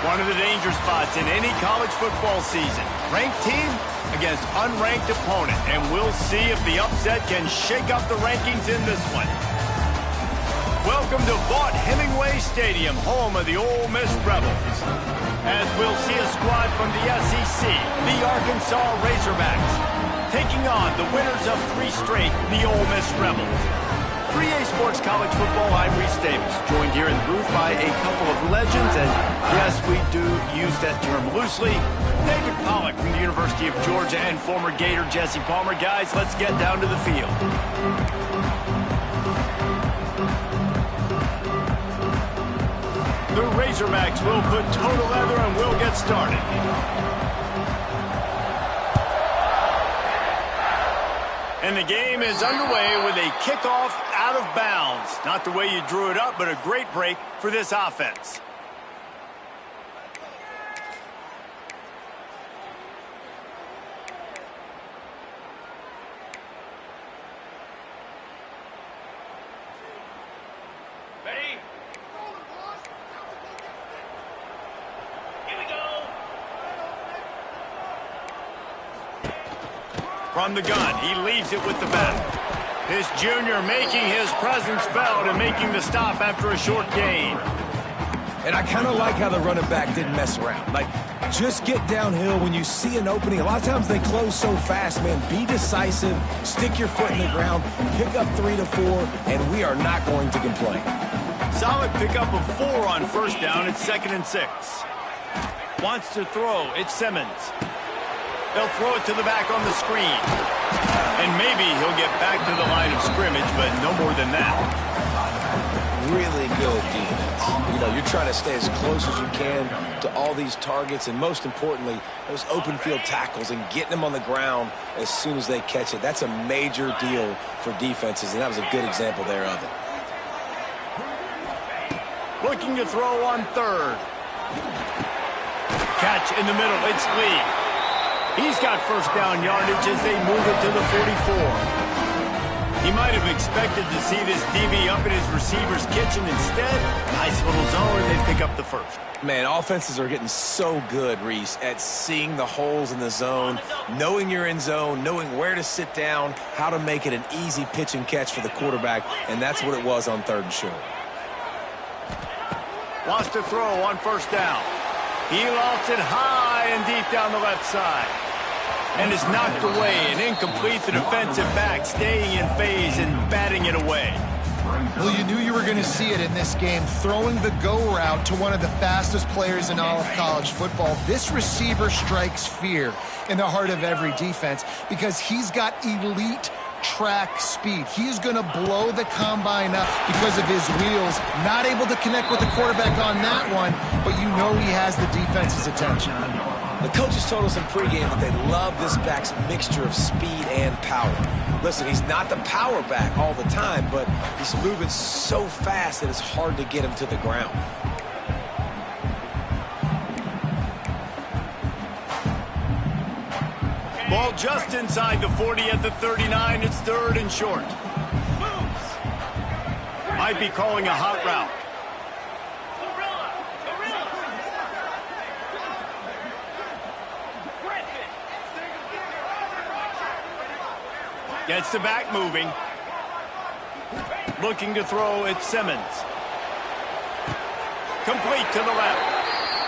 One of the danger spots in any college football season. Ranked team against unranked opponent. And we'll see if the upset can shake up the rankings in this one. Welcome to Vaught-Hemingway Stadium, home of the Ole Miss Rebels. As we'll see a squad from the SEC, the Arkansas Razorbacks, taking on the winners of 3 straight, the Ole Miss Rebels. 3A Sports College Football, I'm Reese Davis, joined here in the booth by a couple of legends, and yes, we do use that term loosely. David Pollack from the University of Georgia and former Gator Jesse Palmer. Guys, let's get down to the field. The Razorbacks will put total leather and we'll get started. And the game is underway with a kickoff out of bounds. Not the way you drew it up, but a great break for this offense. Ready? Here we go. From the gun, he leaves it with the back. This junior making his presence felt and making the stop after a short gain. And I kind of like how the running back didn't mess around. Like, just get downhill when you see an opening. A lot of times they close so fast, man. Be decisive, stick your foot in the ground, pick up 3 to 4, and we are not going to complain. Solid pickup of 4 on first down. It's 2nd and 6. Wants to throw. It's Simmons. They'll throw it to the back on the screen. And maybe he'll get back to the line of scrimmage, but no more than that. Really good defense. You know, you're trying to stay as close as you can to all these targets, and most importantly, those open field tackles and getting them on the ground as soon as they catch it. That's a major deal for defenses, and that was a good example there of it. Looking to throw on 3rd. Catch in the middle. It's Lee. He's got first down yardage as they move it to the 44. He might have expected to see this DB up in his receiver's kitchen. Instead, nice little zone, and they pick up the first. Man, offenses are getting so good, Reese, at seeing the holes in the zone, knowing you're in zone, knowing where to sit down, how to make it an easy pitch and catch for the quarterback, and that's what it was on 3rd and short. Wants to throw on first down. He lost it high and deep down the left side. And is knocked away and incomplete. The defensive back staying in phase and batting it away. Well, you knew you were going to see it in this game. Throwing the go route to one of the fastest players in all of college football. This receiver strikes fear in the heart of every defense because he's got elite track speed. He is going to blow the combine up because of his wheels. Not able to connect with the quarterback on that one, but you know he has the defense's attention. The coaches told us in pregame that they love this back's mixture of speed and power. Listen, he's not the power back all the time, but he's moving so fast that it's hard to get him to the ground. Ball just inside the 40 at the 39. It's 3rd and short. Might be calling a hot route. Gets the back moving. Looking to throw, it's Simmons. Complete to the left.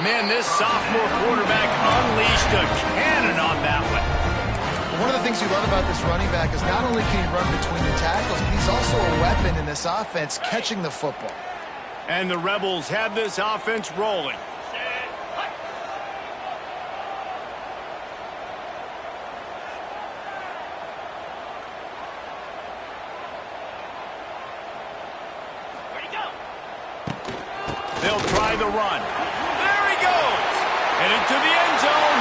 Man, this sophomore quarterback unleashed a cannon on that one. One of the things you love about this running back is not only can he run between the tackles, but he's also a weapon in this offense catching the football. And the Rebels have this offense rolling. They'll try the run. There he goes. And into the end zone.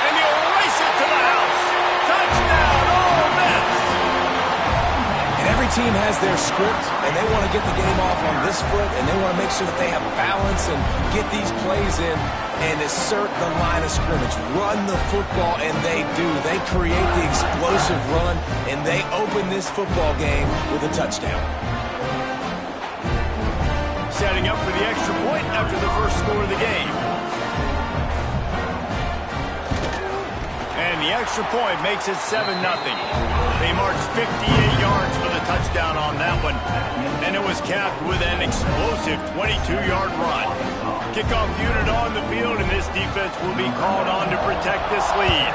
And he'll race it to the house. Touchdown, Ole Miss. And every team has their script, and they want to get the game off on this foot, and they want to make sure that they have balance and get these plays in and assert the line of scrimmage. Run the football, and they do. They create the explosive run, and they open this football game with a touchdown. Setting up for the extra point after the first score of the game. extra point makes it 7-0. They marched 58 yards for the touchdown on that one, and it was capped with an explosive 22-yard run. Kickoff unit on the field, and this defense will be called on to protect this lead.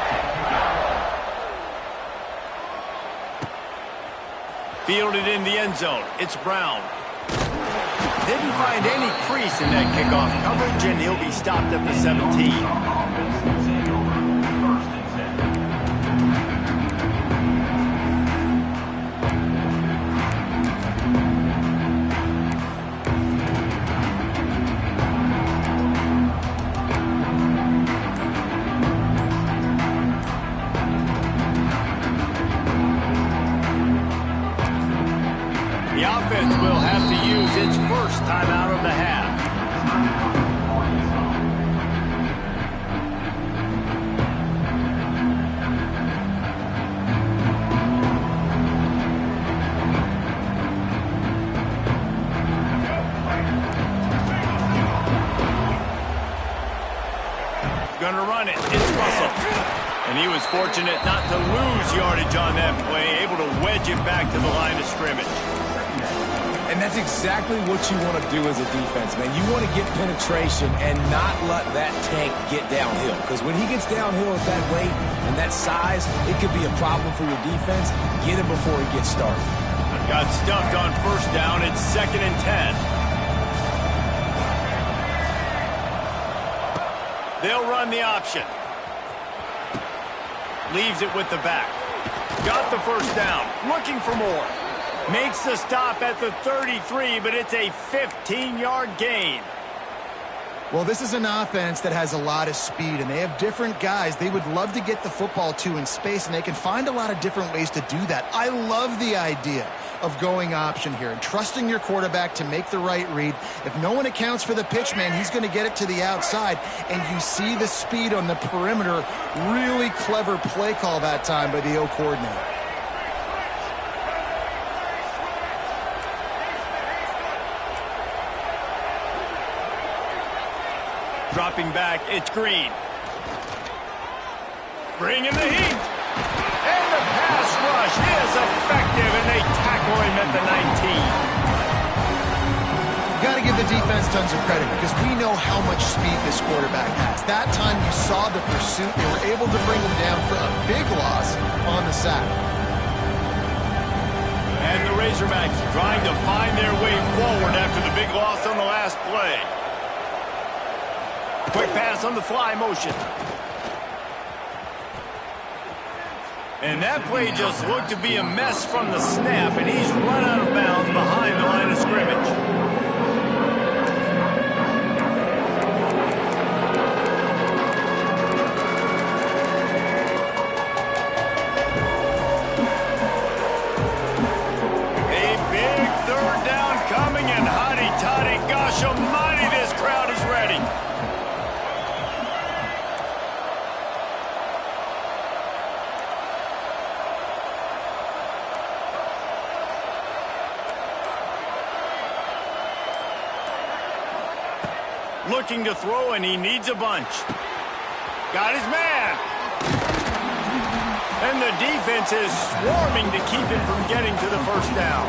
Fielded in the end zone. It's Brown. Didn't find any crease in that kickoff coverage, and he'll be stopped at the 17. The offense will have to use its first timeout of the half. Gonna run it. It's Russell. And he was fortunate not to lose yardage on that play, able to wedge it back to the line of scrimmage. And that's exactly what you want to do as a defense, man. You want to get penetration and not let that tank get downhill. Because when he gets downhill at that weight and that size, it could be a problem for your defense. Get him before he gets started. Got stuffed on first down. It's 2nd and 10. They'll run the option. Leaves it with the back. Got the first down. Looking for more. Makes the stop at the 33, but it's a 15-yard gain. Well, this is an offense that has a lot of speed, and they have different guys they would love to get the football to in space, and they can find a lot of different ways to do that. I love the idea of going option here and trusting your quarterback to make the right read. If no one accounts for the pitch, man, he's going to get it to the outside, and you see the speed on the perimeter. Really clever play call that time by the O coordinator. Dropping back, it's Green. Bringing the heat. And the pass rush is effective, and they tackle him at the 19. You got to give the defense tons of credit because we know how much speed this quarterback has. That time you saw the pursuit. They were able to bring him down for a big loss on the sack. And the Razorbacks trying to find their way forward after the big loss on the last play. Quick pass on the fly motion. And that play just looked to be a mess from the snap, and he's run out of bounds behind the line of scrimmage. A big third down coming, and hotty-toddy, gosh almighty, this crowd is ready. Looking to throw, and he needs a bunch. Got his man. And the defense is swarming to keep him from getting to the first down.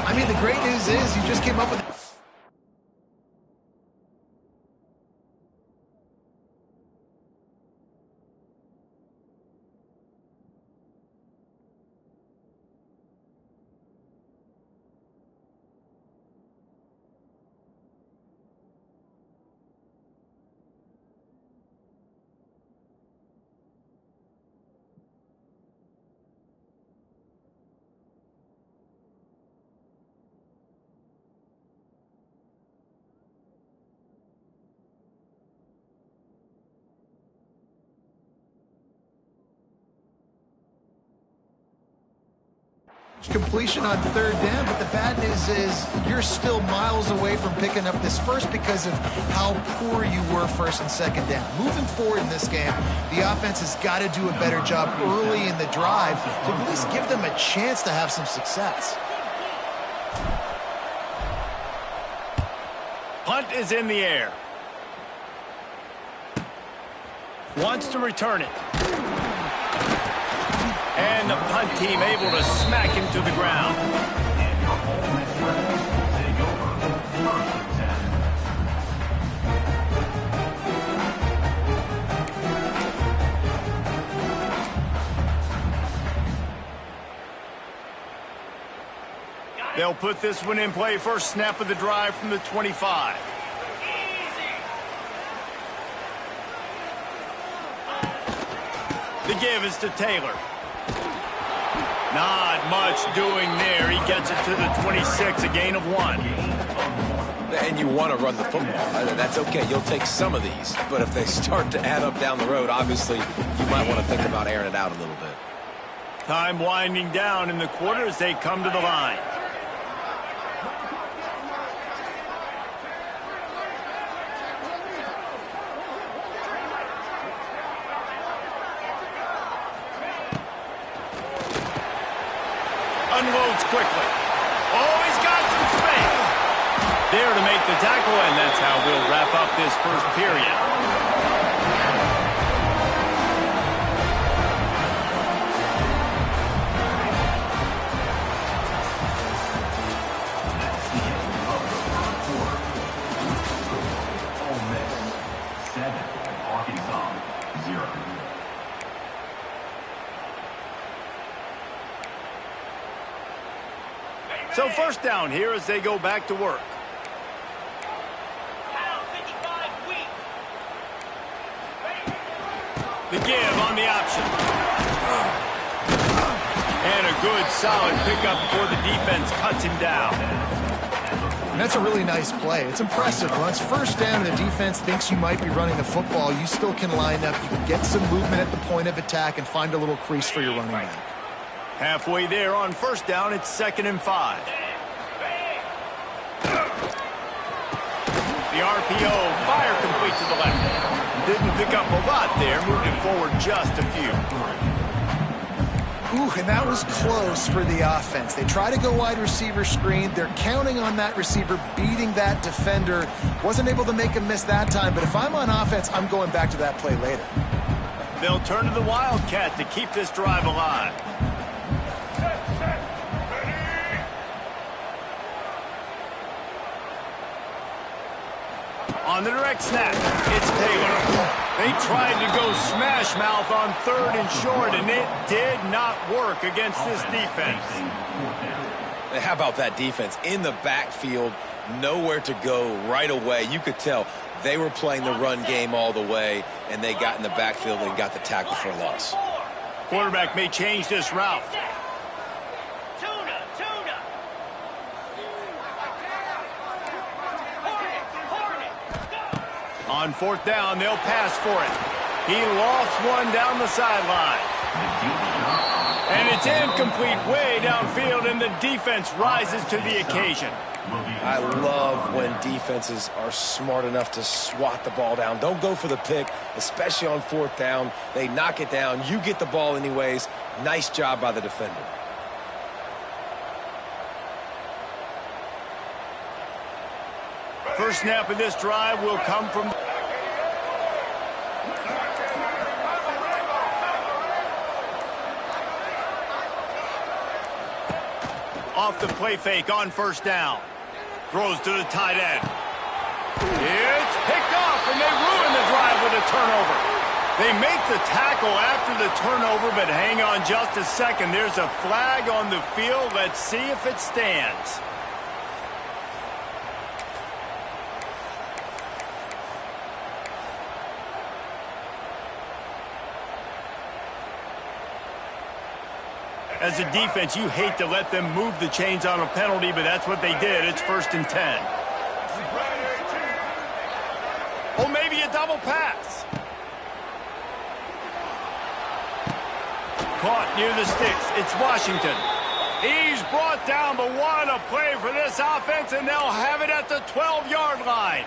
I mean, the great news is you just came up with completion on third down, but the bad news is you're still miles away from picking up this first because of how poor you were first and second down. Moving forward in this game, the offense has got to do a better job early in the drive to at least give them a chance to have some success. Punt is in the air. Wants to return it. And the punt team able to smack him to the ground. They'll put this one in play. First snap of the drive from the 25. The give is to Taylor. Not much doing there. He gets it to the 26, a gain of 1. And you want to run the football. That's okay. You'll take some of these. But if they start to add up down the road, obviously, you might want to think about airing it out a little bit. Time winding down in the quarter as they come to the line. Unloads quickly. Oh, he's got some space. There to make the tackle, and that's how we'll wrap up this first period. So first down here as they go back to work. The give on the option. And a good solid pickup before the defense cuts him down. And that's a really nice play. It's impressive. Once first down and the defense thinks you might be running the football, you still can line up. You can get some movement at the point of attack and find a little crease for your running back. Halfway there on first down, it's 2nd and 5. The RPO, fire complete to the left. Didn't pick up a lot there, moved it forward just a few. Ooh, and that was close for the offense. They try to go wide receiver screen. They're counting on that receiver beating that defender. Wasn't able to make him miss that time, but if I'm on offense, I'm going back to that play later. They'll turn to the Wildcat to keep this drive alive. On the direct snap, it's Taylor. They tried to go smash mouth on 3rd and short, and it did not work against this defense. How about that defense? In the backfield, nowhere to go right away. You could tell they were playing the run game all the way, and they got in the backfield and got the tackle for a loss. Quarterback may change this route. On 4th down, they'll pass for it. He lofts one down the sideline. And it's incomplete way downfield, and the defense rises to the occasion. I love when defenses are smart enough to swat the ball down. Don't go for the pick, especially on 4th down. They knock it down. You get the ball anyways. Nice job by the defender. First snap of this drive will come from... Off the play fake on first down. Throws to the tight end. It's picked off, and they ruin the drive with a turnover. They make the tackle after the turnover, but hang on just a second. There's a flag on the field. Let's see if it stands. As a defense, you hate to let them move the chains on a penalty, but that's what they did. It's 1st and 10. Or maybe a double pass. Caught near the sticks. It's Washington. He's brought down, but what a play for this offense, and they'll have it at the 12-yard line.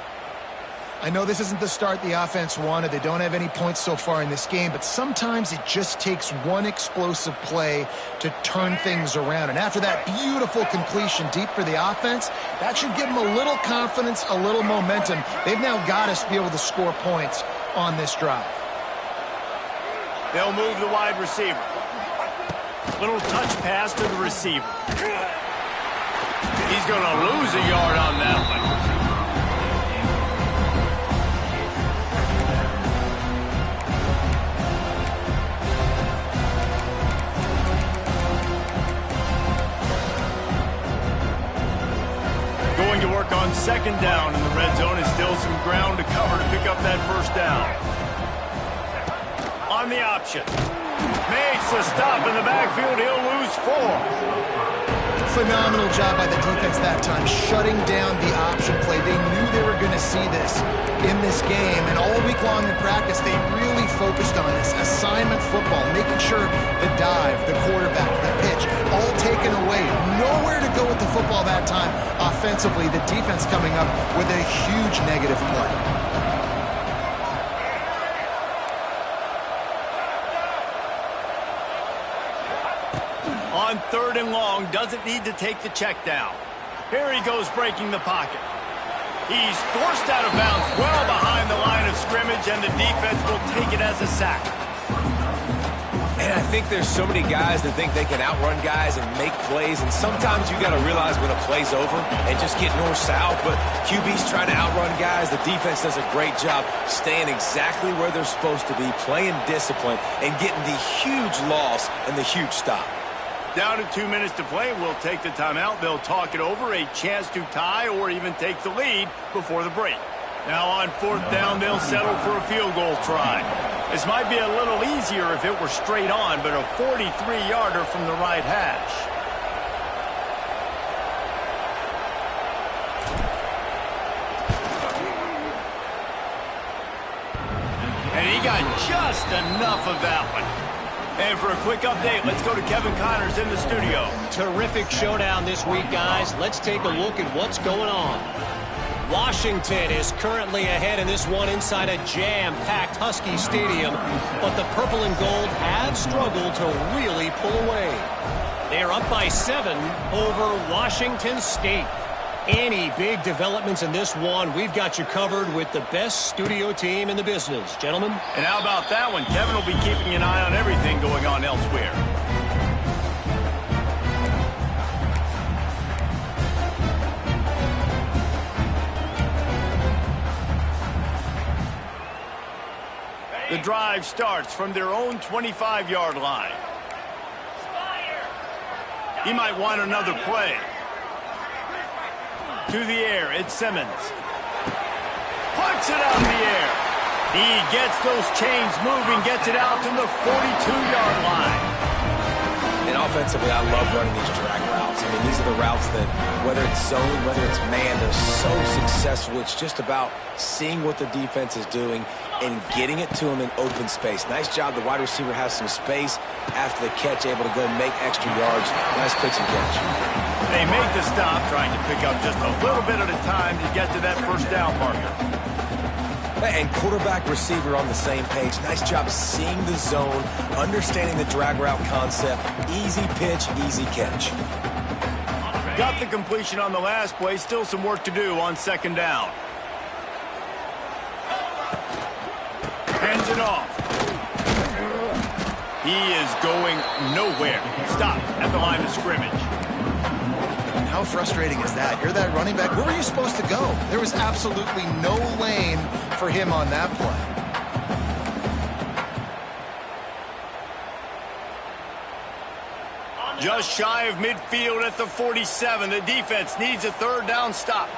I know this isn't the start the offense wanted. They don't have any points so far in this game, but sometimes it just takes one explosive play to turn things around. And after that beautiful completion deep for the offense, that should give them a little confidence, a little momentum. They've now got us to be able to score points on this drive. They'll move the wide receiver. Little touch pass to the receiver. He's going to lose a yard on that one. Going to work on second down in the red zone. Is still some ground to cover to pick up that first down. On the option. Makes a stop in the backfield. He'll lose 4. Phenomenal job by the defense that time, shutting down the option play. They knew they were going to see this in this game, and all week long in practice, they really focused on this assignment football, making sure the dive, the quarterback, the pitch, all taken away. Nowhere to go with the football that time. Offensively, the defense coming up with a huge negative play. On 3rd and long, doesn't need to take the check down. Here he goes breaking the pocket. He's forced out of bounds well behind the line of scrimmage, and the defense will take it as a sack. And I think there's so many guys that think they can outrun guys and make plays, and sometimes you got to realize when a play's over and just get north-south, but QB's trying to outrun guys. The defense does a great job staying exactly where they're supposed to be, playing discipline, and getting the huge loss and the huge stop. Down to 2 minutes to play. We'll take the timeout. They'll talk it over. A chance to tie or even take the lead before the break. Now on 4th down, they'll settle for a field goal try. This might be a little easier if it were straight on, but a 43-yarder from the right hash. And he got just enough of that one. And for a quick update, let's go to Kevin Connors in the studio. Terrific showdown this week, guys. Let's take a look at what's going on. Washington is currently ahead in this one inside a jam-packed Husky Stadium, but the purple and gold have struggled to really pull away. They are up by 7 over Washington State. Any big developments in this one, we've got you covered with the best studio team in the business, gentlemen. And how about that one? Kevin will be keeping an eye on everything going on elsewhere. The drive starts from their own 25-yard line. He might want another play. To the air, it's Simmons. Puts it out in the air. He gets those chains moving, gets it out to the 42-yard line. And offensively, I love running these drag routes. I mean, these are the routes that, whether it's zone, whether it's man, they're so successful. It's just about seeing what the defense is doing and getting it to him in open space. Nice job. The wide receiver has some space after the catch, able to go make extra yards. Nice pitch and catch. They make the stop, trying to pick up just a little bit at a time to get to that first down marker. And quarterback receiver on the same page. Nice job seeing the zone, understanding the drag route concept. Easy pitch, easy catch. Got the completion on the last play. Still some work to do on second down. Hands it off. He is going nowhere. Stop at the line of scrimmage. How frustrating is that? You're that running back. Where were you supposed to go? There was absolutely no lane for him on that play. Just shy of midfield at the 47. The defense needs a 3rd down stop.